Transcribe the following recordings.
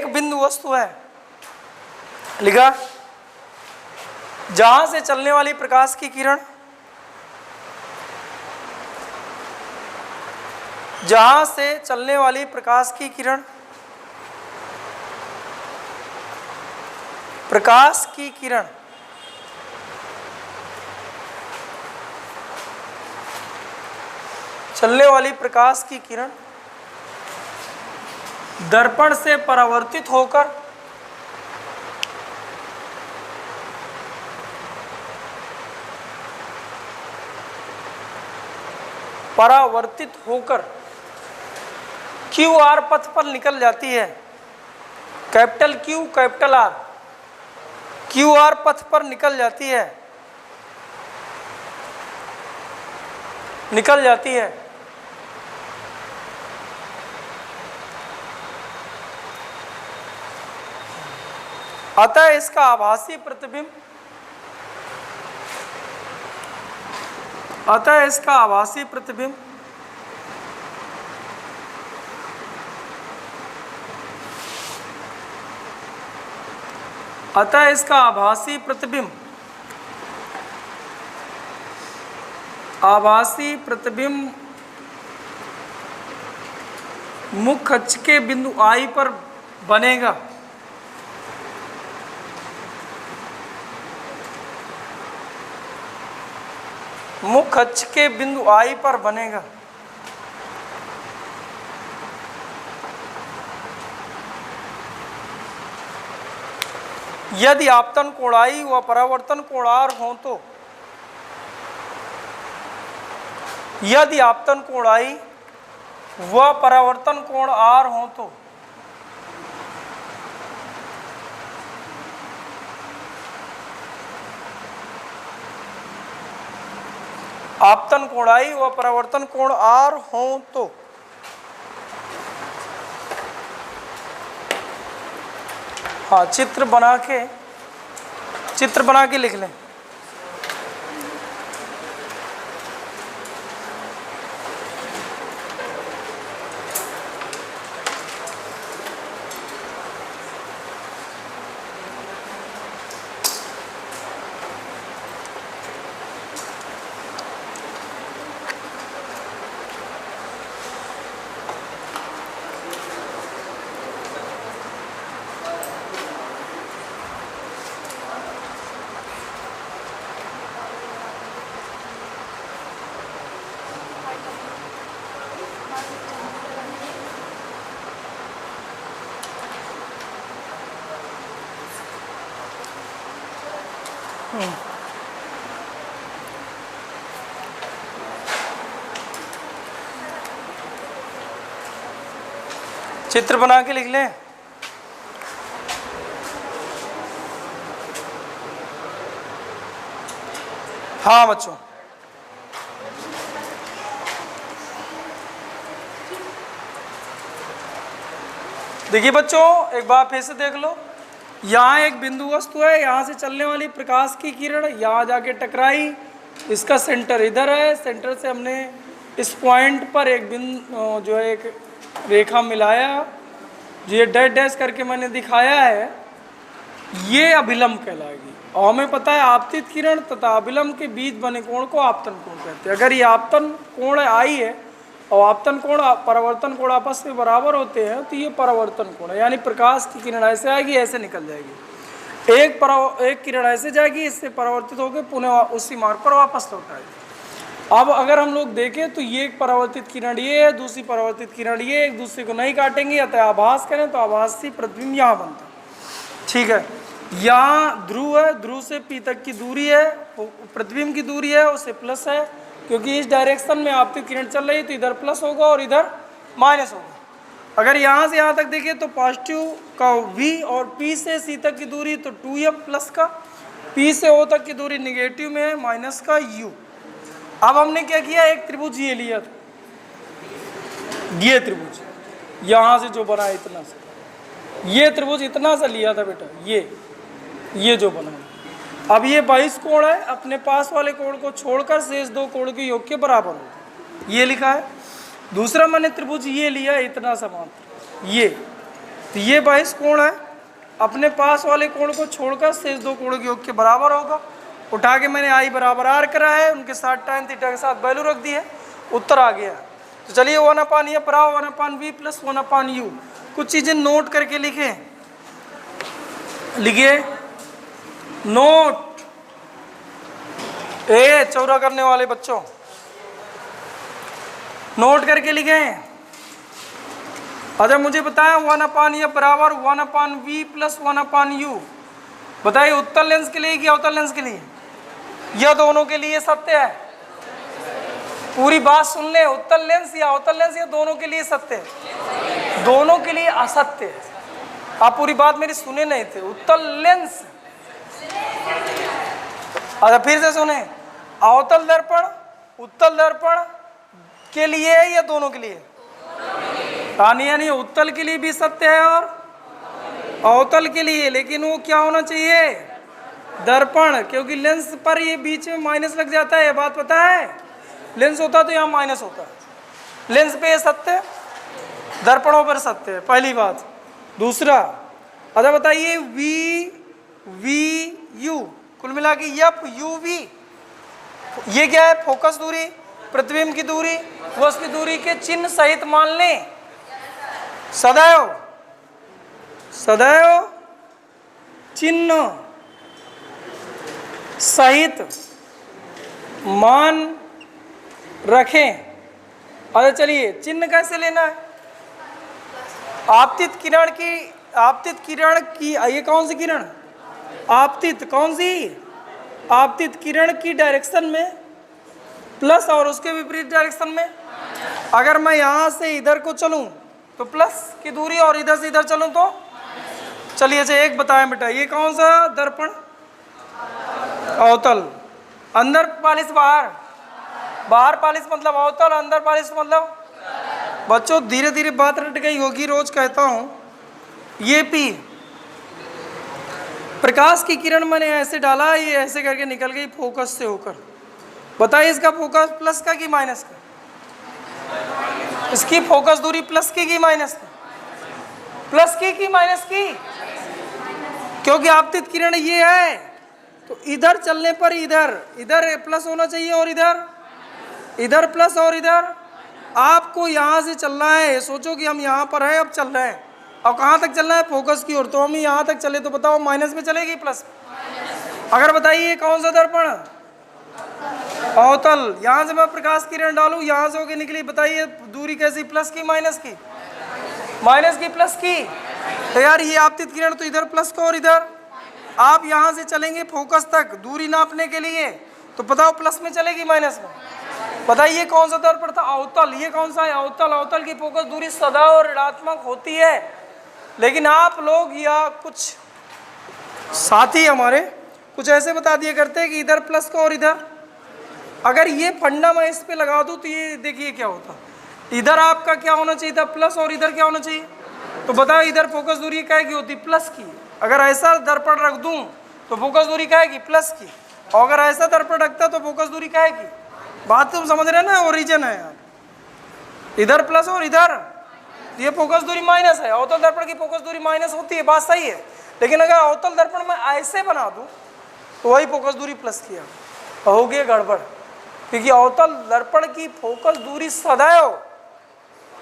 एक बिंदु वस्तु है, लिखा, जहां से चलने वाली प्रकाश की किरण, जहां से चलने वाली प्रकाश की किरण, प्रकाश की किरण चलने वाली प्रकाश की किरण दर्पण से परावर्तित होकर क्यू आर पथ पर निकल जाती है। Capital Q capital R, Q R पथ पर निकल जाती है, निकल जाती है। अतः इसका आभासी प्रतिबिंब, अतः इसका आभासी प्रतिबिंब अतः इसका आभासी प्रतिबिंब, आभासी प्रतिबिंब मुख्य अक्ष के बिंदु I पर बनेगा। मुख्य अक्ष के बिंदु I पर बनेगा। यदि आपतन कोण I व परावर्तन कोण R हो तो, यदि आपतन कोण I व परावर्तन कोण R हो तो आपतन कोण I व परावर्तन कोण R हो तो हाँ, चित्र बना के लिख लें। चित्र बना के लिख लें। हाँ बच्चों, देखिए बच्चों, एक बार फिर से देख लो। यहाँ एक बिंदु वस्तु है, यहाँ से चलने वाली प्रकाश की किरण यहाँ जाके टकराई, इसका सेंटर इधर है, सेंटर से हमने इस पॉइंट पर एक बिंदु जो है एक रेखा मिलाया, जो ये डैश डैश करके मैंने दिखाया है, ये अभिलंब कहलाएगी। और हमें पता है आपतित किरण तथा अभिलंब के बीच बने कोण को आपतन कोण कहते हैं। अगर ये आपतन कोण आई है और आपतन कोण परावर्तन कोण आपस में बराबर होते हैं तो ये परावर्तन कोण है, यानी प्रकाश की किरण ऐसे आएगी, ऐसे निकल जाएगी। एक किरण ऐसे जाएगी, इससे परावर्तित होकर पुनः उसी मार्ग पर वापस लौट आएगी। अब अगर हम लोग देखें तो ये एक परावर्तित किरण ये है, दूसरी परावर्तित किरण ये, एक दूसरे को नहीं काटेंगे, अतः आभास करें तो आभासी प्रतिबिंब यहाँ बनता है। ठीक है, यहाँ ध्रुव है, ध्रुव से P तक की दूरी है, प्रतिबिंब की दूरी है, उससे प्लस है, क्योंकि इस डायरेक्शन में आपतित किरण चल रही है तो इधर प्लस होगा और इधर माइनस होगा। अगर यहाँ से यहाँ तक देखें तो पॉजिटिव का V और P से C तक की दूरी तो 2F प्लस का, P से O तक की दूरी निगेटिव में है माइनस का U। अब हमने क्या किया, एक त्रिभुज ये लिया था, ये त्रिभुज यहाँ से जो बना इतना सा, ये त्रिभुज इतना सा लिया था बेटा, ये जो बना। अब ये 22 कोण है, अपने पास वाले कोण को छोड़कर शेष दो कोण के योग के बराबर होगा, ये लिखा है। दूसरा मैंने त्रिभुज ये लिया इतना सा मात्र, तो ये 22 कोण है, अपने पास वाले कोण को छोड़कर शेष दो कोण के योग के बराबर होगा। उठा के मैंने आई बराबर आर करा है, उनके साथ tan थीटा के साथ वैल्यू रख दी है, उत्तर आ गया। तो चलिए 1/f बराबर 1/v प्लस 1/u। कुछ चीजें नोट करके लिखें, लिखिए नोट। चौरा करने वाले बच्चों नोट करके लिखें। अच्छा मुझे बताया 1/f बराबर 1/v प्लस 1/u। बताइए उत्तल लेंस के लिए कि अवतल लेंस के लिए? यह दोनों के लिए सत्य है। पूरी बात सुन ले, उत्तल लेंस या अवतल लेंस या दोनों के लिए सत्य है, दोनों के लिए असत्य है। आप पूरी बात मेरी सुने नहीं थे। उत्तल लेंस, अच्छा फिर से सुने, अवतल दर्पण उत्तल दर्पण के लिए है या दोनों के लिए? यानी उत्तल के लिए भी सत्य है और अवतल के लिए, लेकिन वो क्या होना चाहिए? दर्पण, क्योंकि लेंस पर ये बीच में माइनस लग जाता है, ये बात पता है। लेंस होता तो यहाँ माइनस होता है। लेंस पे ये सत्य, दर्पणों पर सत्य है, पहली बात। दूसरा, अच्छा बताइए वी यू कुल मिला के यप यू वी, ये क्या है? फोकस दूरी, प्रतिबिंब की दूरी, वस्तु की दूरी के चिन्ह सहित मान लें। सदैव सदैव चिन्ह सहित मान रखें। अच्छा चलिए चिन्ह कैसे लेना है? आपतित किरण की ये कौन सी किरण? आपतित, कौन सी? आपतित किरण की डायरेक्शन में प्लस और उसके विपरीत डायरेक्शन में। अगर मैं यहाँ से इधर को चलूँ तो प्लस की दूरी और इधर से इधर चलूँ तो चलिए। अच्छा एक बताएं बेटा, ये कौन सा दर्पण? अवतल। अंदर पालिश बाहर, बाहर पालिश मतलब अवतल, अंदर पालिश मतलब? बच्चों धीरे धीरे बात रट गई होगी, रोज कहता हूँ। ये पी प्रकाश की किरण मैंने ऐसे डाला, ये ऐसे करके निकल गई फोकस से होकर। बताइए इसका फोकस प्लस का कि माइनस का? इसकी फोकस दूरी प्लस की कि माइनस की? प्लस की कि माइनस की? क्योंकि आपतित किरण ये है, तो इधर चलने पर इधर प्लस होना चाहिए और इधर प्लस और इधर। आपको यहाँ से चलना है, सोचो कि हम यहाँ पर हैं, अब चल रहे हैं। अब कहाँ तक चलना है? फोकस की ओर। तो हम यहाँ तक चले तो बताओ माइनस में चलेगी प्लस? अगर बताइए कौन सा दर्पण? अवतल। यहाँ से मैं प्रकाश किरण डालूं, यहाँ से होके निकली, बताइए दूरी कैसी? प्लस की माइनस की? माइनस की प्लस की। तो यार ये आपतित किरण तो इधर प्लस को और इधर। आप यहाँ से चलेंगे फोकस तक दूरी नापने के लिए, तो बताओ प्लस में चलेगी माइनस में? बताइए कौन सा दर्पण था? अवतल। ये कौन सा है? अवतल। अवतल की फोकस दूरी सदैव ऋणात्मक होती है, लेकिन आप लोग या कुछ साथी हमारे कुछ ऐसे बता दिया करते हैं कि इधर प्लस को और इधर। अगर ये फंडा मैं इस पे लगा दूं तो ये देखिए क्या होता। इधर आपका क्या होना चाहिए था? प्लस, और इधर क्या होना चाहिए? तो बताओ इधर फोकस दूरी क्या की होती? प्लस की। अगर ऐसा दर्पण रख दूं तो फोकस दूरी क्या है? प्लस की। और अगर ऐसा दर्पण रखता तो फोकस दूरी क्या है? बात तुम समझ रहे ना? ओरिजिन है यार, इधर प्लस और इधर, ये फोकस दूरी माइनस है। अवतल दर्पण की फोकस दूरी माइनस होती है, बात सही है। लेकिन अगर अवतल दर्पण में ऐसे बना दूं तो वही फोकस दूरी प्लस की है, हो गई गड़बड़। क्योंकि अवतल दर्पण की फोकस दूरी सदैव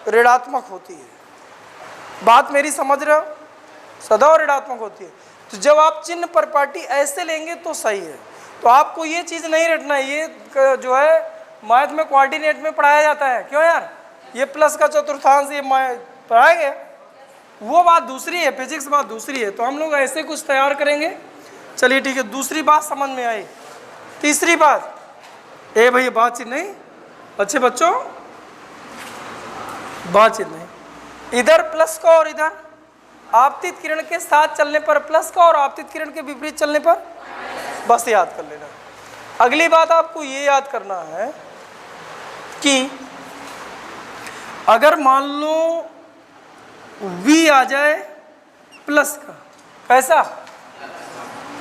ऋणात्मक होती है। बात मेरी समझ रहे हो? सदैव ऋणात्मक होती है। तो जब आप चिन्ह पर पार्टी ऐसे लेंगे तो सही है। तो आपको ये चीज़ नहीं रटना है, ये जो है मैथ में कोऑर्डिनेट में पढ़ाया जाता है। क्यों यार? ये प्लस का चतुर्थांश ये पढ़ाया गया, वो बात दूसरी है, फिजिक्स बात दूसरी है। तो हम लोग ऐसे कुछ तैयार करेंगे। चलिए ठीक है, दूसरी बात समझ में आई। तीसरी बात, भैया बातचीत नहीं, अच्छे बच्चों बातचीत नहीं। इधर प्लस का और इधर आपतित किरण के साथ चलने पर प्लस का और आपतित किरण के विपरीत चलने पर, बस याद कर लेना। अगली बात आपको ये याद करना है कि अगर मान लो V आ जाए प्लस का, कैसा?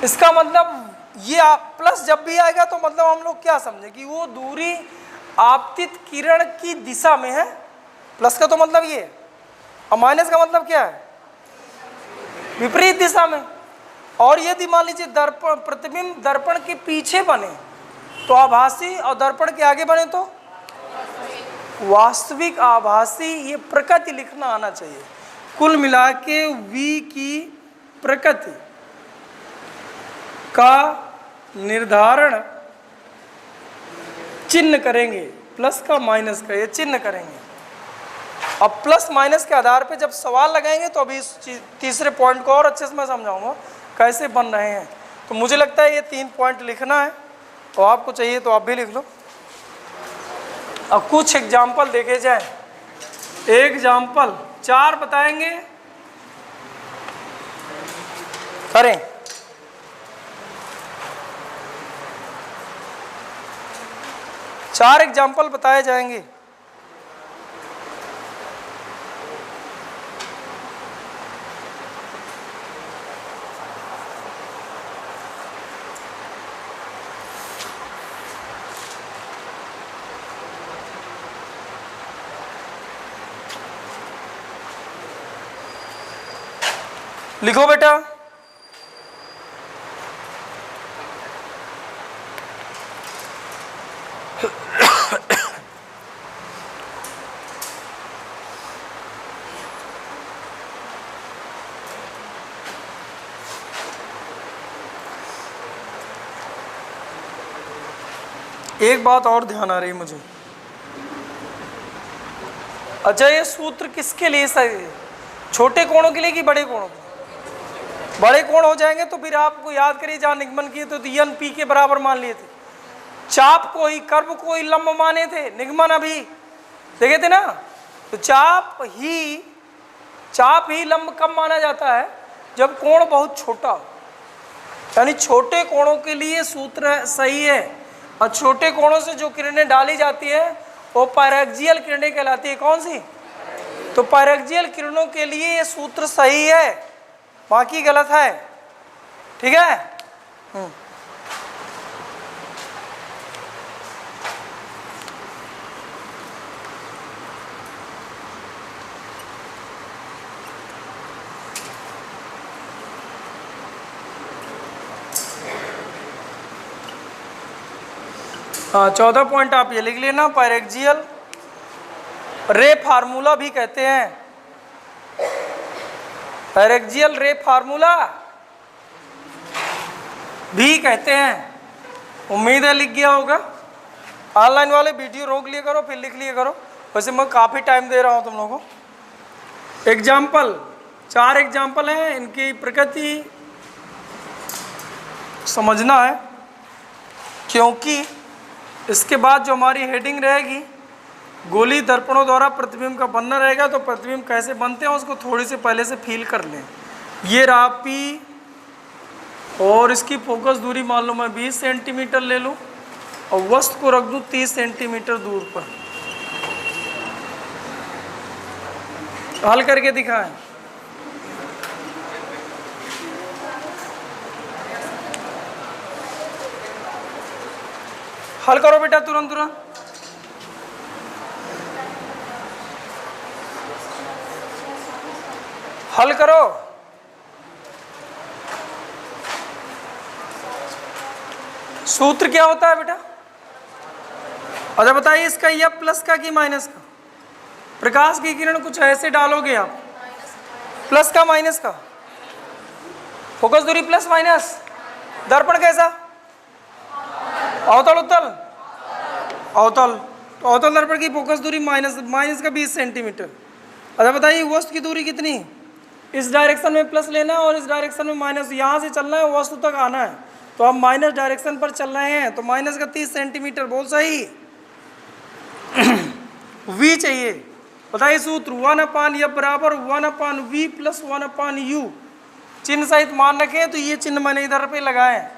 इसका मतलब ये प्लस जब भी आएगा तो मतलब हम लोग क्या समझे कि वो दूरी आपतित किरण की दिशा में है। प्लस का तो मतलब ये, और माइनस का मतलब क्या है? विपरीत दिशा में। और यदि मान लीजिए दर्पण प्रतिबिंब दर्पण के पीछे बने तो आभासी, और दर्पण के आगे बने तो वास्तविक आभासी। ये प्रकृति लिखना आना चाहिए। कुल मिला के V की प्रकृति का निर्धारण चिन्ह करेंगे, प्लस का माइनस का, ये चिन्ह करेंगे। अब प्लस माइनस के आधार पे जब सवाल लगाएंगे तो अभी इस तीसरे पॉइंट को और अच्छे से मैं समझाऊंगा कैसे बन रहे हैं। तो मुझे लगता है ये 3 पॉइंट लिखना है, तो आपको चाहिए तो आप भी लिख लो। अब कुछ एग्जाम्पल देखे जाए। एग्जाम्पल 4 बताएंगे, करें। चार एग्जाम्पल बताए जाएंगे। लिखो बेटा। एक बात और ध्यान आ रही मुझे। अच्छा, ये सूत्र किसके लिए सही है? छोटे कोणों के लिए कि बड़े कोणों के लिए? बड़े कोण हो जाएंगे तो फिर आपको याद करिए, जहाँ निगमन किए तो एन पी के बराबर मान लिए थे। चाप को ही, कर्व को ही लंब माने थे, निगमन अभी देखे थे ना। तो चाप ही लंब कब माना जाता है? जब कोण बहुत छोटा हो। यानी छोटे कोणों के लिए सूत्र सही है, और छोटे कोणों से जो किरणें डाली जाती है वो पैरेक्सियल किरणें कहलाती है। कौन सी? तो पैरेक्सियल किरणों के लिए ये सूत्र सही है, बाकी गलत है। ठीक है। हाँ, 14 पॉइंट आप ये लिख लेना। पैरेक्सियल रे फार्मूला भी कहते हैं, पैरेक्सियल रे फार्मूला भी कहते हैं। उम्मीद है लिख गया होगा। ऑनलाइन वाले वीडियो रोक लिया करो, फिर लिख लिया करो। वैसे मैं काफ़ी टाइम दे रहा हूँ तुम लोगों को। एग्जाम्पल 4 एग्जाम्पल हैं, इनकी प्रकृति समझना है, क्योंकि इसके बाद जो हमारी हेडिंग रहेगी, गोली दर्पणों द्वारा प्रतिबिंब का बनना रहेगा। तो प्रतिबिंब कैसे बनते हैं उसको थोड़ी सी पहले से फील कर लें। ये रहा P, और इसकी फोकस दूरी मान लो मैं 20 सेंटीमीटर ले लूँ, और वस्तु को रख दूँ 30 सेंटीमीटर दूर पर। हल करके दिखाएं। हल करो बेटा, तुरंत तुरंत। हल करो। सूत्र क्या होता है बेटा? अच्छा बताइए, इसका या प्लस का कि माइनस का? प्रकाश की किरण कुछ ऐसे डालोगे आप, प्लस का माइनस का। फोकस दूरी प्लस माइनस। दर्पण कैसा? अवतल उत्तल अवतल। तो अवतल दर्पण की फोकस दूरी माइनस का 20 सेंटीमीटर। अच्छा बताइए, वस्तु की दूरी कितनी? इस डायरेक्शन में प्लस लेना है और इस डायरेक्शन में माइनस। यहाँ से चलना है, वस्तु तक आना है, तो हम माइनस डायरेक्शन पर चल रहे हैं, तो माइनस का 30 सेंटीमीटर। बोल सही। v चाहिए। बताइए सूत्र 1/f बराबर 1/v प्लस 1/u। चिन्ह सहित मान रखें, तो ये चिन्ह मैंने इधर पे लगाए।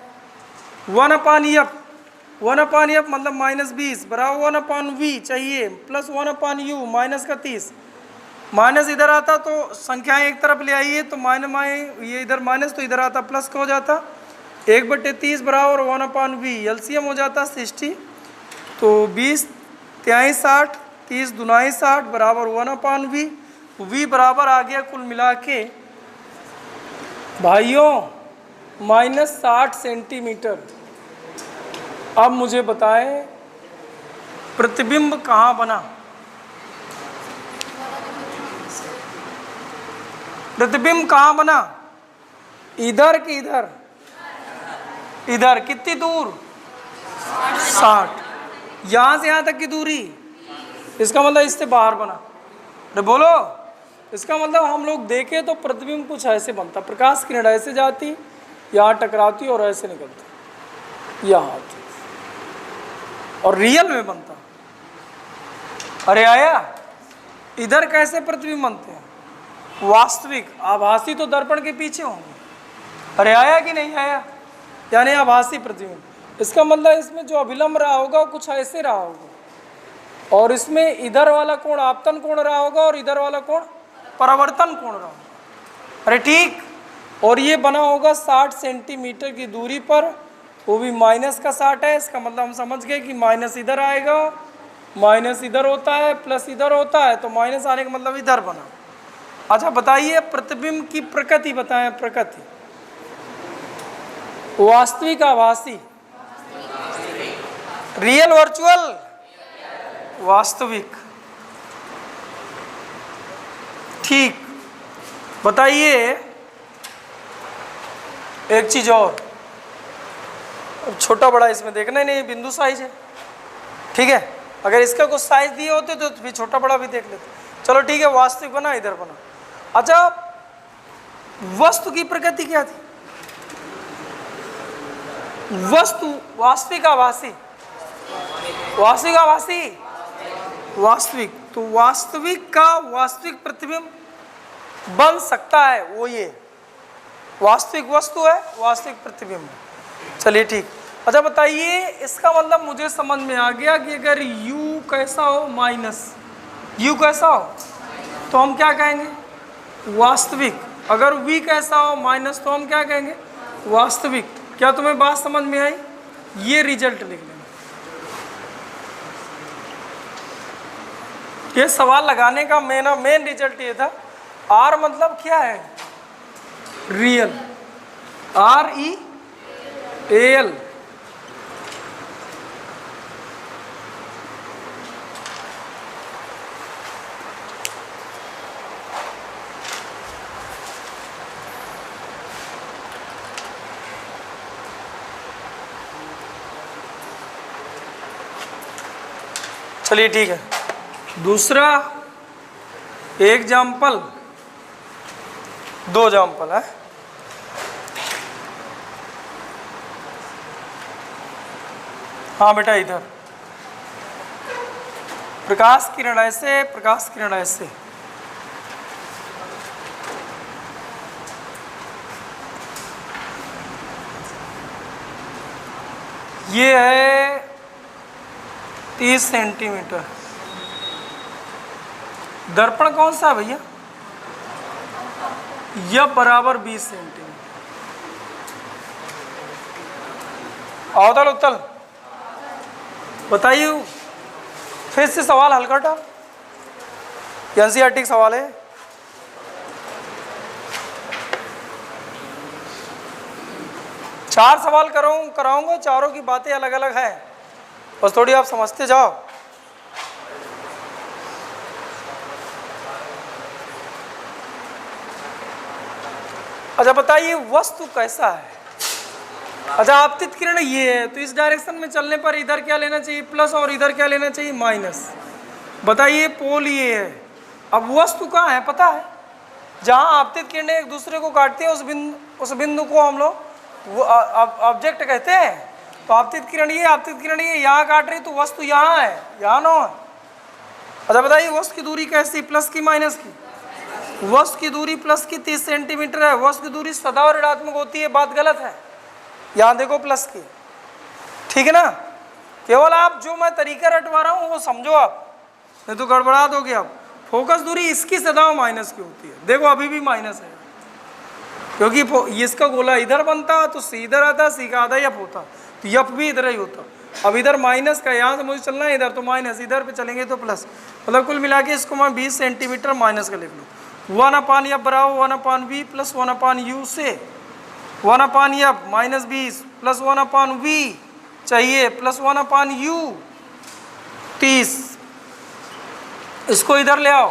1/f मतलब -20 बराबर 1/v चाहिए, प्लस 1/u माइनस का 30। माइनस इधर आता तो संख्याएं एक तरफ ले आइए, तो ये इधर माइनस, तो इधर आता प्लस का हो जाता। 1/30 बराबर 1/v। एलसीएम हो जाता 60। तो 20 तिहाई 60, 30 दुनाई 60 बराबर 1/v। v बराबर आ गया कुल मिला के भाइयों -60 सेंटीमीटर। अब मुझे बताएं प्रतिबिंब कहाँ बना? प्रतिबिंब कहाँ बना? इधर कि इधर? इधर। कितनी दूर? 60। यहां से यहां तक की दूरी, इसका मतलब इससे बाहर बना। अरे बोलो, इसका मतलब हम लोग देखें तो प्रतिबिंब कुछ ऐसे बनता, प्रकाश किरण ऐसे जाती, यहाँ टकराती और ऐसे निकलती, यहाँ आती और रियल में बनता। अरे आया, इधर कैसे प्रतिबिंब बनते हैं? वास्तविक। आभासी तो दर्पण के पीछे होंगे। अरे आया कि नहीं आया? यानी आभासी प्रतिबिंब। इसका मतलब इसमें जो अभिलंब रहा होगा कुछ ऐसे रहा होगा, और इसमें इधर वाला कोण आपतन कोण रहा होगा और इधर वाला कोण परावर्तन कोण रहा होगा। अरे ठीक। और ये बना होगा 60 सेंटीमीटर की दूरी पर, वो भी माइनस का 60 है। इसका मतलब हम समझ गए कि माइनस इधर आएगा, माइनस इधर होता है, प्लस इधर होता है, तो माइनस आने का मतलब इधर बना। अच्छा बताइए, प्रतिबिंब की प्रकृति बताएं। प्रकृति वास्तविक, आभासी? Real, virtual? वास्तविक। ठीक। बताइए एक चीज और, अब छोटा बड़ा इसमें देखना ही नहीं, बिंदु साइज है, ठीक है। अगर इसका कुछ साइज दिए होते तो फिर छोटा बड़ा भी देख लेते। चलो ठीक है, वास्तविक बना, इधर बना। अच्छा, वस्तु की प्रकृति क्या थी? वस्तु वास्तविक, आभासी? वास्तविक, आभासी? वास्तविक। तो वास्तविक का वास्तविक प्रतिबिंब बन सकता है, वो ये वास्तविक वस्तु है, वास्तविक प्रतिबिंब है। चलिए ठीक। अच्छा बताइए, इसका मतलब मुझे समझ में आ गया कि अगर u कैसा हो, माइनस u कैसा हो, तो हम क्या कहेंगे? वास्तविक। अगर v कैसा हो, माइनस, तो हम क्या कहेंगे? वास्तविक। क्या तुम्हें बात समझ में आई? ये रिजल्ट लिख लेना। ये सवाल लगाने का मेन रिजल्ट ये था। R मतलब क्या है? रियल। REAL। चलिए ठीक है। दूसरा एग्जाम्पल, 2 एग्जाम्पल है। हाँ बेटा, इधर प्रकाश किरण ऐसे, प्रकाश किरण ऐसे। ये है 30 सेंटीमीटर। दर्पण कौन सा है भैया? यह बराबर 20 सेंटीमीटर। अवतल उत्तल। बताइए, फिर से सवाल हल करता, एनसीईआरटी सवाल है। चार सवाल कराऊंगा, चारों की बातें अलग अलग हैं, बस थोड़ी आप समझते जाओ। अच्छा बताइए, वस्तु कैसा है? अच्छा, आपतित किरण ये है, तो इस डायरेक्शन में चलने पर इधर क्या लेना चाहिए? प्लस, और इधर क्या लेना चाहिए? माइनस। बताइए, पोल ये है। अब वस्तु कहाँ है पता है? जहाँ आपतित किरणें एक दूसरे को काटती हैं, उस बिंदु को हम लोग वो ऑब्जेक्ट कहते हैं। तो आपतित किरण ये, आपतित किरण ये यहाँ काट रही, तो वस्तु यहाँ है, यहाँ ना है। अच्छा बताइए, वस्तु की दूरी कैसी? प्लस की, माइनस की? वस्तु की दूरी प्लस की 30 सेंटीमीटर है। वस्तु की दूरी सदा ऋणात्मक होती है, बात गलत है। यहाँ देखो प्लस की, ठीक है ना। केवल आप जो मैं तरीका रटवा रहा हूँ वो समझो आप, नहीं तो गड़बड़ा दोगे आप। फोकस दूरी इसकी सदा माइनस की होती है। देखो अभी भी माइनस है, क्योंकि इसका गोला इधर बनता तो सी इधर आता, सी का आधा यफ होता, तो यफ भी इधर ही होता। अब इधर माइनस का, यहाँ से मुझे चलना है इधर, तो माइनस, इधर पे चलेंगे तो प्लस। मतलब कुल मिला के इसको मैं 20 सेंटीमीटर माइनस का लिख लूँ। वन अपान एफ बराबर one upon V plus one upon U से one upon F minus 20 plus one upon V चाहिए प्लस वन अपान यू 30। इसको इधर ले आओ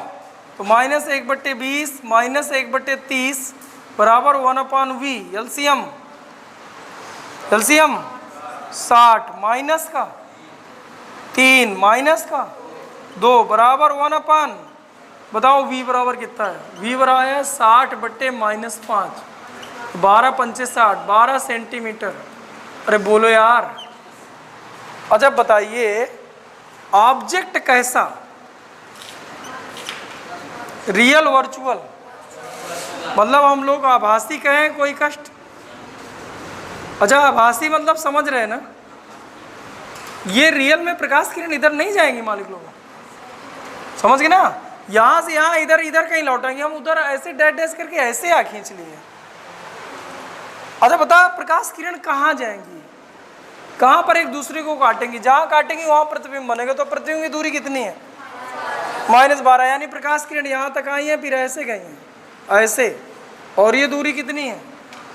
तो माइनस 1/20 माइनस 1/30 बराबर one upon v. LCM 60 minus का 3 माइनस का 2 बराबर वन अपान, बताओ v बराबर कितना है? v बराबर है 60/-5 12 पंचे 60 12 सेंटीमीटर। अरे बोलो यार। अच्छा बताइए ऑब्जेक्ट कैसा, रियल वर्चुअल, मतलब हम लोग आभासी कहें कोई कष्ट। अच्छा आभासी मतलब समझ रहे हैं ना, ये रियल में प्रकाश किरण इधर नहीं जाएंगी मालिक लोग, समझ गए ना। यहाँ से यहाँ इधर इधर कहीं लौटाएंगे हम, उधर ऐसे डैश डैश करके ऐसे आ खींच लिए। अच्छा बता प्रकाश किरण कहाँ जाएंगी, कहाँ पर एक दूसरे को काटेंगी? जहाँ काटेंगी वहाँ प्रतिबिंब बनेगा। तो प्रतिबिंब की दूरी कितनी है? -12, यानी प्रकाश किरण यहाँ तक आई है फिर ऐसे गई है ऐसे, और ये दूरी कितनी है?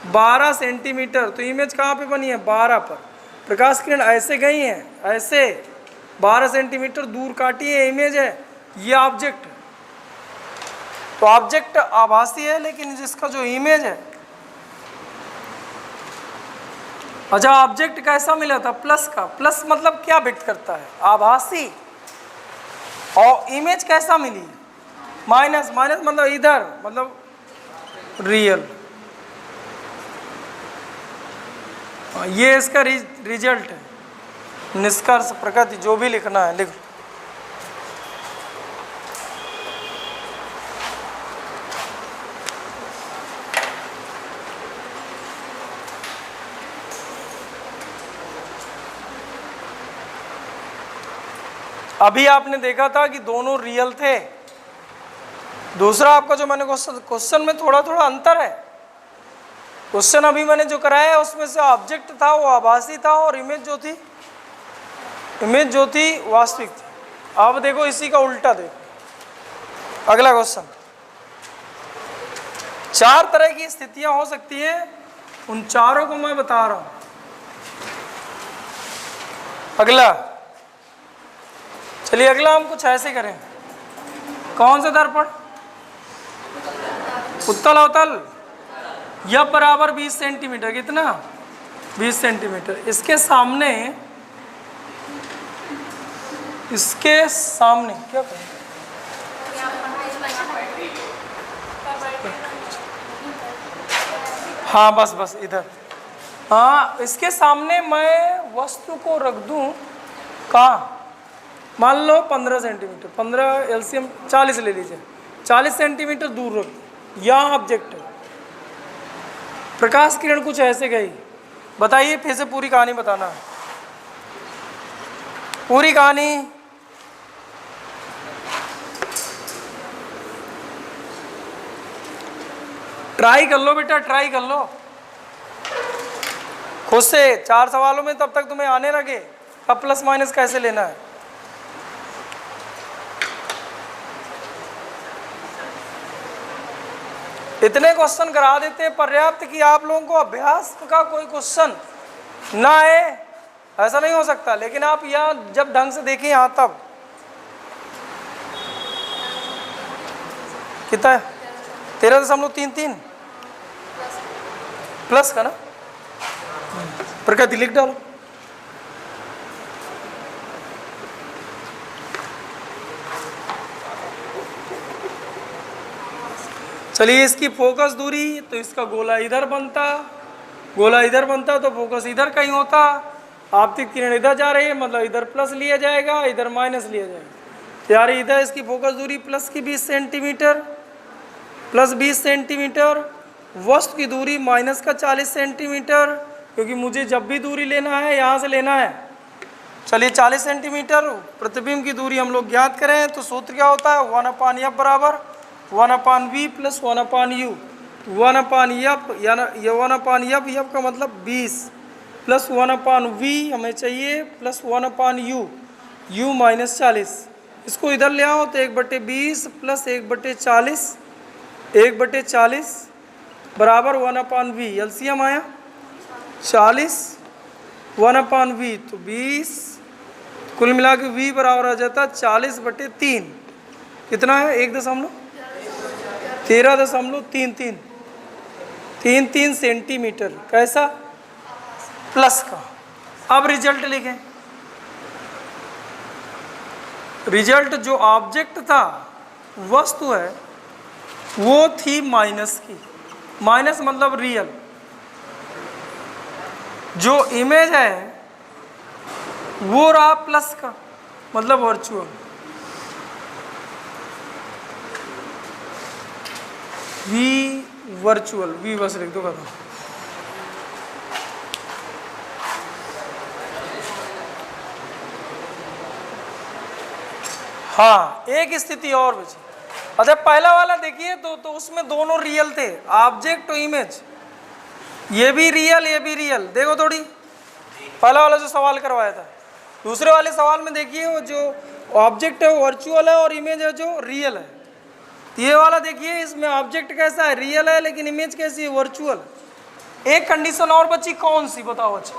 12 सेंटीमीटर। तो इमेज कहाँ पे बनी है? 12 पर। प्रकाश किरण ऐसे गई है ऐसे 12 सेंटीमीटर दूर काटी है, इमेज है, ये ऑब्जेक्ट। तो ऑब्जेक्ट आभासी है लेकिन जिसका जो इमेज है, अच्छा ऑब्जेक्ट कैसा मिला था? प्लस का। प्लस मतलब क्या व्यक्त करता है? आभासी। और इमेज कैसा मिली? माइनस। माइनस मतलब इधर, मतलब रियल। ये इसका रिजल्ट है, निष्कर्ष, प्रकृति, जो भी लिखना है लिख। अभी आपने देखा था कि दोनों रियल थे। दूसरा आपका जो मैंने क्वेश्चन में थोड़ा थोड़ा अंतर है। क्वेश्चन अभी मैंने जो कराया है उसमें से ऑब्जेक्ट था वो आभासी था और इमेज जो थी वास्तविक थी। अब देखो इसी का उल्टा देखो। अगला क्वेश्चन, 4 तरह की स्थितियां हो सकती हैं, उन चारों को मैं बता रहा हूं। अगला, चलिए अगला हम कुछ ऐसे करें। कौन सा दर्पण? उत्तल अवतल। यह बराबर 20 सेंटीमीटर, कितना? 20 सेंटीमीटर। इसके सामने क्या करें? हाँ बस इधर। हाँ इसके सामने मैं वस्तु को रख दूं, कहाँ? मान लो 15 सेंटीमीटर, 15 एलसीएम 40 ले लीजिए, 40 सेंटीमीटर दूर रख दो। यहाँ ऑब्जेक्ट है, प्रकाश किरण कुछ ऐसे गई। बताइए फिर से पूरी कहानी बताना है, पूरी कहानी। ट्राई कर लो बेटा, ट्राई कर लो खुद से। 4 सवालों में तब तक तुम्हें आने लगे अब प्लस माइनस कैसे लेना है। इतने क्वेश्चन करा देते हैं पर्याप्त कि आप लोगों को अभ्यास का कोई क्वेश्चन ना आए, ऐसा नहीं हो सकता। लेकिन आप यहाँ जब ढंग से देखें यहाँ तब कितना है? 13.33 प्लस का ना, प्रकृति लिख डालो। चलिए इसकी फोकस दूरी, तो इसका गोला इधर बनता तो फोकस इधर कहीं होता। आपतित किरण इधर जा रही है मतलब इधर प्लस लिया जाएगा, इधर माइनस लिया जाएगा। यार इधर इसकी फोकस दूरी प्लस की 20 सेंटीमीटर, प्लस 20 सेंटीमीटर। वस्तु की दूरी माइनस का 40 सेंटीमीटर, क्योंकि मुझे जब भी दूरी लेना है यहाँ से लेना है। चलिए 40 सेंटीमीटर। प्रतिबिंब की दूरी हम लोग ज्ञात करें तो सूत्र क्या होता है? 1/f बराबर 1/v प्लस 1/u। 1/f या 1/f, f का मतलब 20 प्लस 1/v हमें चाहिए प्लस 1/u, u माइनस 40। इसको इधर ले आओ तो 1/20 प्लस 1/40 1/40 बराबर 1/v। एलसीएम आया 40 1/v तो 20, कुल मिला के v बराबर आ जाता 40/3। कितना है? 13.33 सेंटीमीटर। कैसा? प्लस का। अब रिजल्ट लिखें। रिजल्ट जो ऑब्जेक्ट था, वस्तु है, वो थी माइनस की। माइनस मतलब रियल। जो इमेज है वो रहा प्लस का, मतलब वर्चुअल। वी वर्चुअल, वी बस लिख दो, खत्म। हाँ, एक स्थिति और बची। अच्छा, पहला वाला देखिए तो उसमें दोनों रियल थे, ऑब्जेक्ट और इमेज। ये भी रियल, ये भी रियल। देखो थोड़ी, पहला वाला जो सवाल करवाया था। दूसरे वाले सवाल में देखिए, वो जो ऑब्जेक्ट है वो वर्चुअल है और इमेज है जो रियल है। ये वाला देखिए, इसमें ऑब्जेक्ट कैसा है? रियल है, लेकिन इमेज कैसी है? वर्चुअल। एक कंडीशन और बची, कौन सी बताओ? बच्चे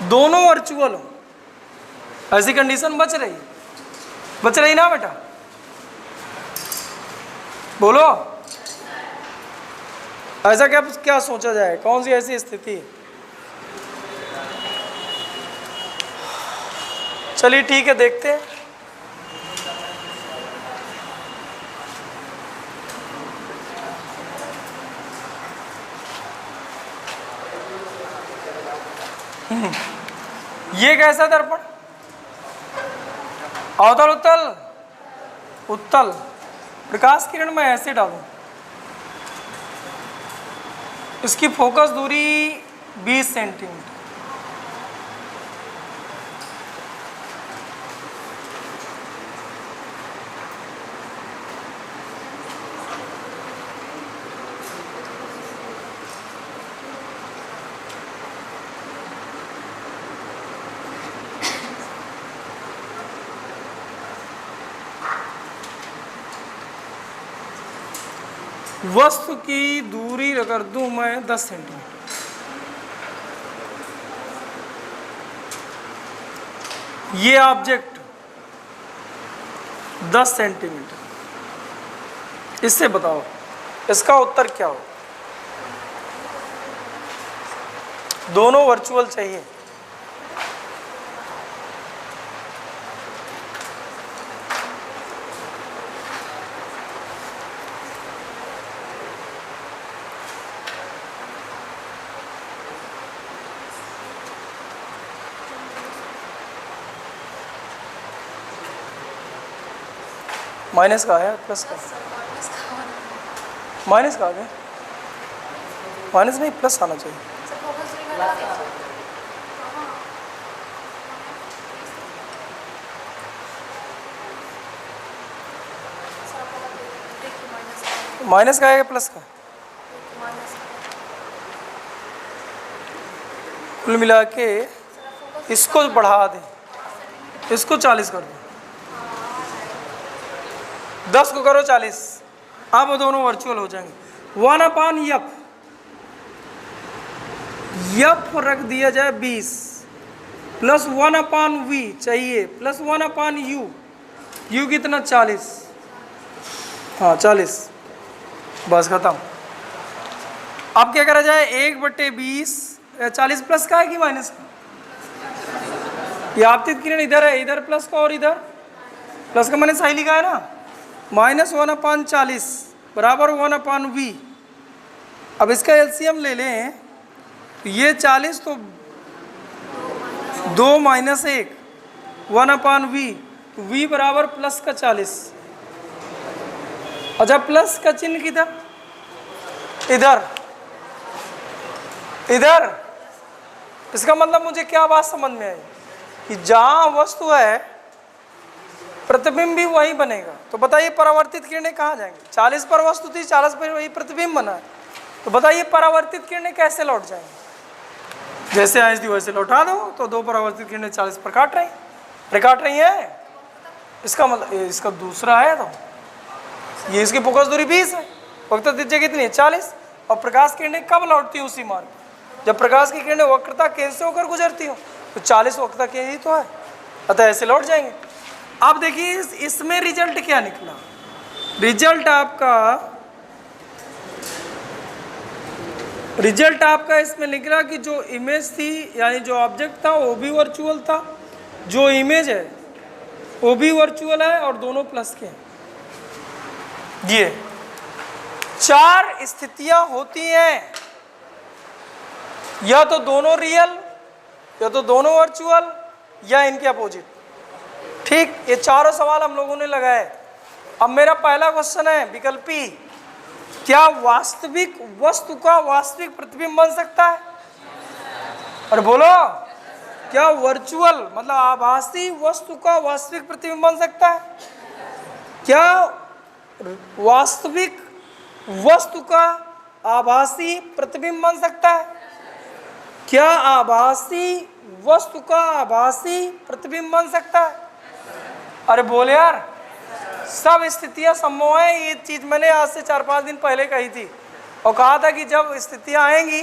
दोनों वर्चुअल हो, ऐसी कंडीशन बच रही ना बेटा? बोलो, ऐसा क्या सोचा जाए? कौन सी ऐसी स्थिति है? चलिए ठीक है, देखते हैं। ये कैसा दर्पण? अवतल उत्तल उत्तल। प्रकाश किरण में ऐसे डालूं, इसकी फोकस दूरी 20 सेंटीमीटर। वस्तु की दूरी अगर दूं मैं 10 सेंटीमीटर, ये ऑब्जेक्ट 10 सेंटीमीटर, इससे बताओ इसका उत्तर क्या हो? दोनों वर्चुअल चाहिए। माइनस का है, प्लस का? माइनस का आ गया। माइनस नहीं, प्लस आना चाहिए। माइनस का आएगा, प्लस का? कुल मिला के इसको बढ़ा दें, इसको 40 कर दो, 10 को करो 40। अब वो दोनों वर्चुअल हो जाएंगे। 1/f, यफ रख दिया जाए 20 प्लस 1/v चाहिए, प्लस 1/u। u कितना? 40। हाँ 40, बस खत्म। अब क्या करा जाए? 1/20। 40 प्लस का है कि माइनस का? ये आपतित किरण इधर है, इधर प्लस का और इधर प्लस का। मैंने सही लिखा है ना? -1/40 बराबर 1/v। अब इसका एलसीएम ले लें तो ये 40 तो 2 - 1 1/v, तो v बराबर प्लस का 40। अच्छा, प्लस का चिन्ह किधर? इधर, इधर। इसका मतलब मुझे क्या बात समझ में आई कि जहां वस्तु है प्रतिबिंब भी वही बनेगा। तो बताइए परावर्तित किरणें कहाँ जाएंगी? 40 पर वस्तु थी, 40 पर वही प्रतिबिंब बना है। तो बताइए परावर्तित किरणें कैसे लौट जाएंगी? जैसे आई थी वैसे लौटा दो, तो 2 परावर्तित किरणें 40 पर काट रही है। इसका मतलब इसका दूसरा है, तो ये इसकी फोकस दूरी 20 है वक्रता त्रिज्या कितनी है 40, और प्रकाश किरणें कब लौटती है उसी मार्ग, जब प्रकाश की किरणें वक्रता केंद्र से होकर गुजरती हो, तो 40 वक्रता केंद्र ही तो है, अतः ऐसे लौट जाएंगे। अब देखिए इसमें रिजल्ट क्या निकला, रिजल्ट आपका इसमें निकला कि जो इमेज थी यानी जो ऑब्जेक्ट था वो भी वर्चुअल था, जो इमेज है वो भी वर्चुअल है, और दोनों प्लस के हैं। ये 4 स्थितियां होती हैं, या तो दोनों रियल, या तो दोनों वर्चुअल, या इनके अपोजिट। ठीक, ये चारों सवाल हम लोगों ने लगाए। अब मेरा पहला क्वेश्चन है विकल्पी, क्या वास्तविक वस्तु का वास्तविक प्रतिबिंब बन सकता है? अरे बोलो, क्या वर्चुअल मतलब आभासी वस्तु का वास्तविक प्रतिबिंब बन सकता है? क्या वास्तविक वस्तु का आभासी प्रतिबिंब बन सकता है? क्या आभासी वस्तु का आभासी प्रतिबिंब बन सकता है? अरे बोल यार, सब स्थितियां संभव है। ये चीज मैंने आज से 4-5 दिन पहले कही थी, और कहा था कि जब स्थितियां आएंगी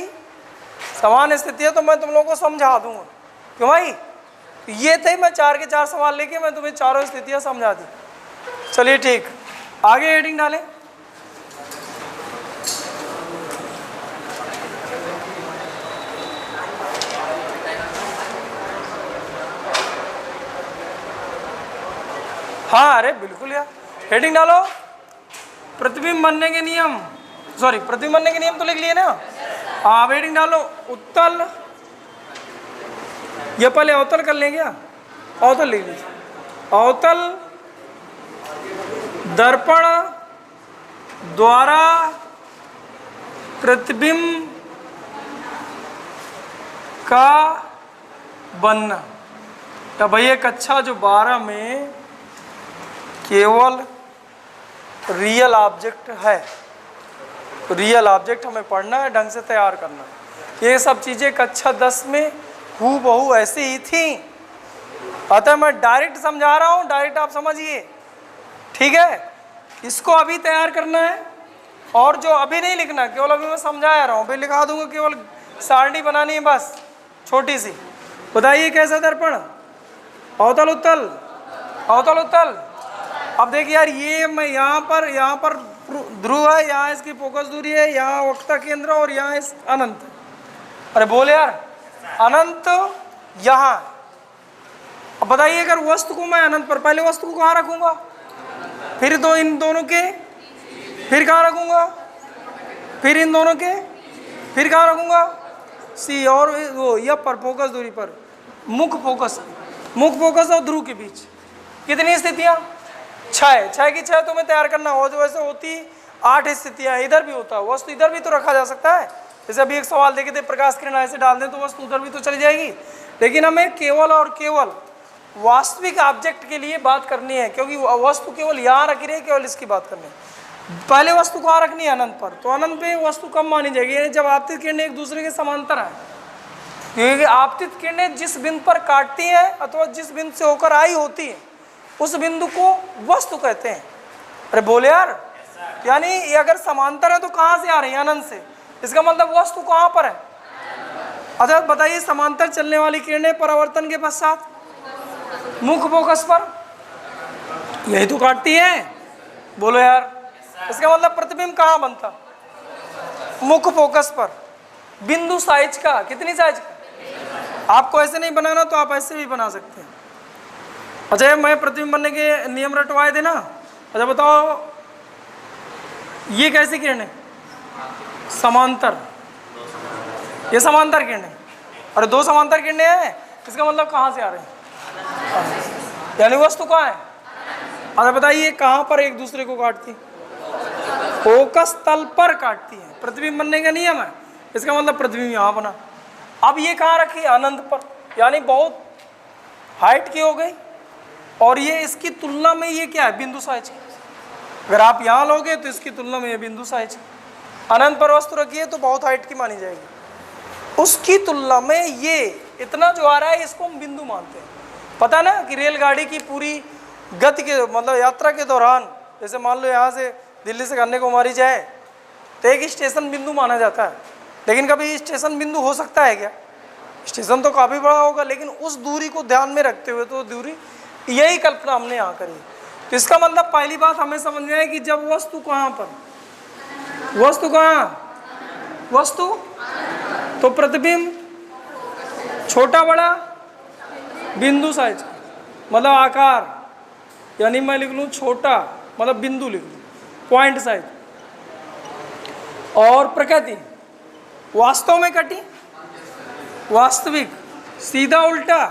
समान स्थितियां तो मैं तुम लोगों को समझा दूंगा। क्यों भाई? ये थे, मैं 4 के 4 सवाल लेके मैं तुम्हें चारों स्थितियां समझा दी। चलिए ठीक, आगे हेडिंग डालें। हाँ अरे बिल्कुल यार, हेडिंग डालो, प्रतिबिंब बनने के नियम, सॉरी प्रतिबिंब बनने के नियम तो लिख लिए ना। हाँ हेडिंग डालो, उत्तल, ये पहले अवतल कर लें क्या? अवतल लिख लीजिए, अवतल दर्पण द्वारा प्रतिबिंब का बनना। तो भैया कक्षा जो 12 में केवल रियल ऑब्जेक्ट है, तो रियल ऑब्जेक्ट हमें पढ़ना है, ढंग से तैयार करना है। ये सब चीज़ें कक्षा 10 में हूबहू ऐसी ही थी, अतः मैं डायरेक्ट समझा रहा हूँ, डायरेक्ट आप समझिए, ठीक है। इसको अभी तैयार करना है, और जो अभी नहीं लिखना, केवल अभी मैं समझा रहा हूँ, अभी लिखा दूंगा, केवल सारणी बनानी है बस छोटी सी। बताइए कैसा दर्पण? अवतल उत्तल, अवतल उत्तल। अब देखिए यार, ये मैं यहाँ पर ध्रुव है, यहाँ इसकी फोकस दूरी है, यहाँ वक्रता केंद्र, और यहाँ इस अनंत। अरे बोल यार, अनंत यहाँ। अब बताइए अगर वस्तु को मैं अनंत पर, पहले वस्तु को कहाँ रखूंगा, फिर इन दोनों के, फिर कहाँ रखूंगा, फिर इन दोनों के, फिर कहाँ रखूंगा, सी और वो यह पर फोकस दूरी पर, मुख्य फोकस और ध्रुव के बीच कितनी स्थितियाँ? 6 की 6 तुम्हें तैयार करना हो, जो वैसे होती 8 स्थितियाँ। इधर भी होता है, वस्तु इधर भी तो रखा जा सकता है। जैसे अभी एक सवाल देखे थे, प्रकाश किरण ऐसे डाल दें तो वस्तु उधर भी तो चली जाएगी, लेकिन हमें केवल और केवल वास्तविक ऑब्जेक्ट के लिए बात करनी है, क्योंकि वस्तु केवल यहाँ रखी रही है, केवल इसकी बात करनी है। पहले वस्तु कहाँ रखनी है? अनंत पर, तो अनंत पे वस्तु कम मानी जाएगी, यानी जब आपतित किरणें एक दूसरे के समांतर है, क्योंकि आपतित किरणें जिस बिंदु पर काटती हैं अथवा जिस बिंदु से होकर आई होती है उस बिंदु को वस्तु कहते हैं। अरे बोले यार, यानी ये अगर समांतर है तो कहाँ से आ रही है? अनंत से। इसका मतलब वस्तु कहाँ पर है? अच्छा बताइए, समांतर चलने वाली किरणें परावर्तन के पश्चात मुख्य फोकस पर यही तो काटती है। बोलो यार, इसका मतलब प्रतिबिंब कहाँ बनता? मुख्य फोकस पर, बिंदु साइज का। कितनी साइज का? आपको ऐसे नहीं बनाना तो आप ऐसे भी बना सकते हैं। अच्छा मैं प्रतिबिंब बनने के नियम रटवाए थे ना। अच्छा बताओ, ये कैसी किरण है? समांतर, ये समांतर किरणें। अरे 2 समांतर किरणें हैं, इसका मतलब कहाँ से आ रहे हैं? यानी वस्तु कहाँ है? अच्छा बताइए कहाँ पर एक दूसरे को काटती? फोकस तल पर काटती है। प्रतिबिंब बनने का नियम है, इसका मतलब प्रतिबिंब यहाँ बना। अब ये कहाँ रखी? अनंत पर, यानी बहुत हाइट की हो गई, और ये इसकी तुलना में ये क्या है? बिंदु साइज। अगर आप यहाँ लोगे तो इसकी तुलना में ये बिंदु साइज। अनंत पर वस्तु रखी है तो बहुत हाइट की मानी जाएगी, उसकी तुलना में ये इतना जो आ रहा है इसको हम बिंदु मानते हैं। पता ना कि रेलगाड़ी की पूरी गति के मतलब यात्रा के दौरान, जैसे मान लो यहाँ से दिल्ली से कन्याकुमारी जाए तो एक स्टेशन बिंदु माना जाता है। लेकिन कभी स्टेशन बिंदु हो सकता है क्या? स्टेशन तो काफ़ी बड़ा होगा, लेकिन उस दूरी को ध्यान में रखते हुए तो दूरी, यही कल्पना हमने यहाँ करी। तो इसका मतलब पहली बात हमें समझ में है कि जब वस्तु कहाँ पर, वस्तु कहाँ, वस्तु तो प्रतिबिंब छोटा बड़ा बिंदु साइज, मतलब आकार, यानी मैं लिख लूँ छोटा मतलब बिंदु लिख लूँ, पॉइंट साइज। और प्रकृति वास्तव में कटी, वास्तविक सीधा उल्टा,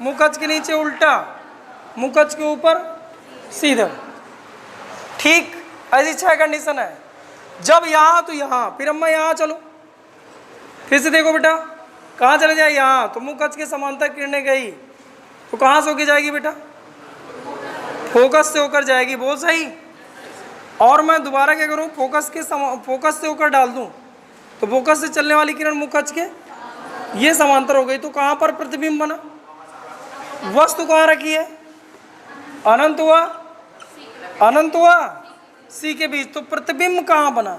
मुखच के नीचे उल्टा, मुखच के ऊपर सीधा। ठीक ऐसी 6 कंडीशन है। जब यहाँ तो यहाँ, फिर अम्मा यहाँ चलो, फिर से देखो बेटा कहाँ चले जाए, यहाँ तो मुखच के समांतर किरणें गई तो कहाँ से होके जाएगी बेटा, फोकस से होकर जाएगी, बोल सही। और मैं दोबारा क्या करूँ, फोकस से होकर डाल दूँ तो फोकस से चलने वाली किरण मुखच के ये समांतर हो गई, तो कहाँ पर प्रतिबिंब बना, वस्तु कहाँ रखी है, अनंत हुआ, अनंत हुआ सी के बीच, तो प्रतिबिंब कहाँ बना,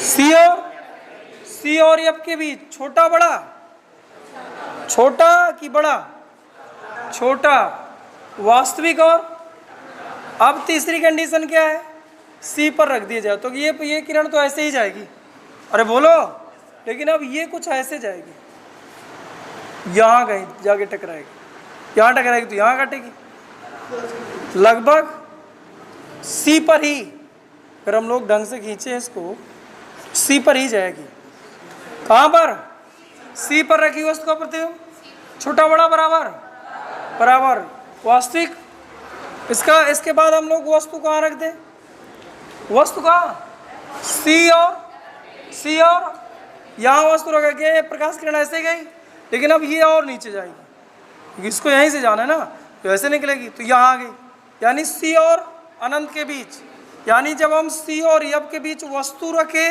सी और एफ के बीच, छोटा बड़ा, छोटा कि बड़ा, छोटा, वास्तविक। और अब तीसरी कंडीशन क्या है, सी पर रख दिया जाए तो ये किरण तो ऐसे ही जाएगी, अरे बोलो, लेकिन अब ये कुछ ऐसे जाएगी, यहाँ गई जाके टकराएगी, यहाँ टकराएगी तो यहाँ काटेगी, लगभग सी पर ही, अगर हम लोग ढंग से खींचे इसको, सी पर ही जाएगी। कहाँ पर, सी पर रखी वस्तु का प्रतिबिंब, छोटा बड़ा बराबर बराबर वास्तविक। इसके बाद हम लोग वस्तु कहाँ रख दें, वस्तु कहाँ, सी और यहाँ वस्तु रख के प्रकाश किरण ऐसे गई, लेकिन अब ये और नीचे जाएगी क्योंकि इसको यहीं से जाना है ना, तो ऐसे निकलेगी तो यहाँ आ गई, यानी सी और अनंत के बीच। यानी जब हम सी और एफ के बीच वस्तु रखे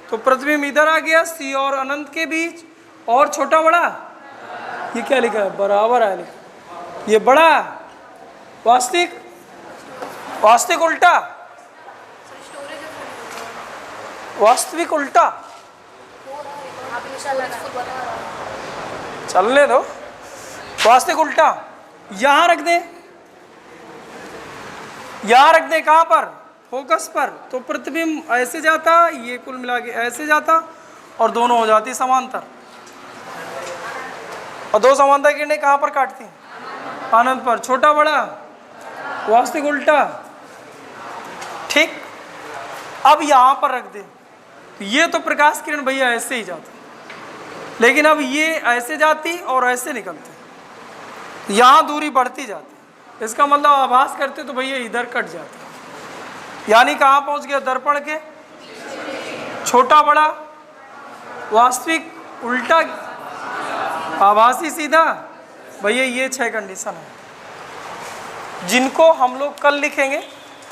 तो प्रतिबिंब इधर आ गया, सी और अनंत के बीच, और छोटा बड़ा, ये क्या लिखा है, बराबर है लिखा, ये बड़ा वास्तविक, वास्तविक उल्टा, वास्तविक उल्टा, चलने दो, वास्तविक उल्टा, यहां रख दे, यहां रख दे, कहां पर, फोकस पर, तो प्रतिबिंब ऐसे जाता, ये कुल मिला के ऐसे जाता और दोनों हो जाती समांतर। और दो समांतर किरणें कहां पर काटती, अनंत पर, छोटा बड़ा, वास्तविक उल्टा। ठीक, अब यहां पर रख दे, ये तो प्रकाश किरण भैया ऐसे ही जाता, लेकिन अब ये ऐसे जाती और ऐसे निकलती, यहाँ दूरी बढ़ती जाती, इसका मतलब आभास करते तो भैया इधर कट जाती, यानी कहाँ पहुँच गया, दर्पण के छोटा बड़ा, वास्तविक उल्टा, आभासी सीधा। भैया ये 6 कंडीशन है जिनको हम लोग कल लिखेंगे।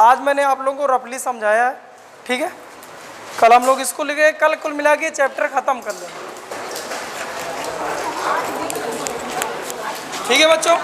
आज मैंने आप लोगों को रफली समझाया है, ठीक है, कल हम लोग इसको लिखेंगे, कल कुल मिला के चैप्टर खत्म कर लेंगे। ठीक है बच्चों।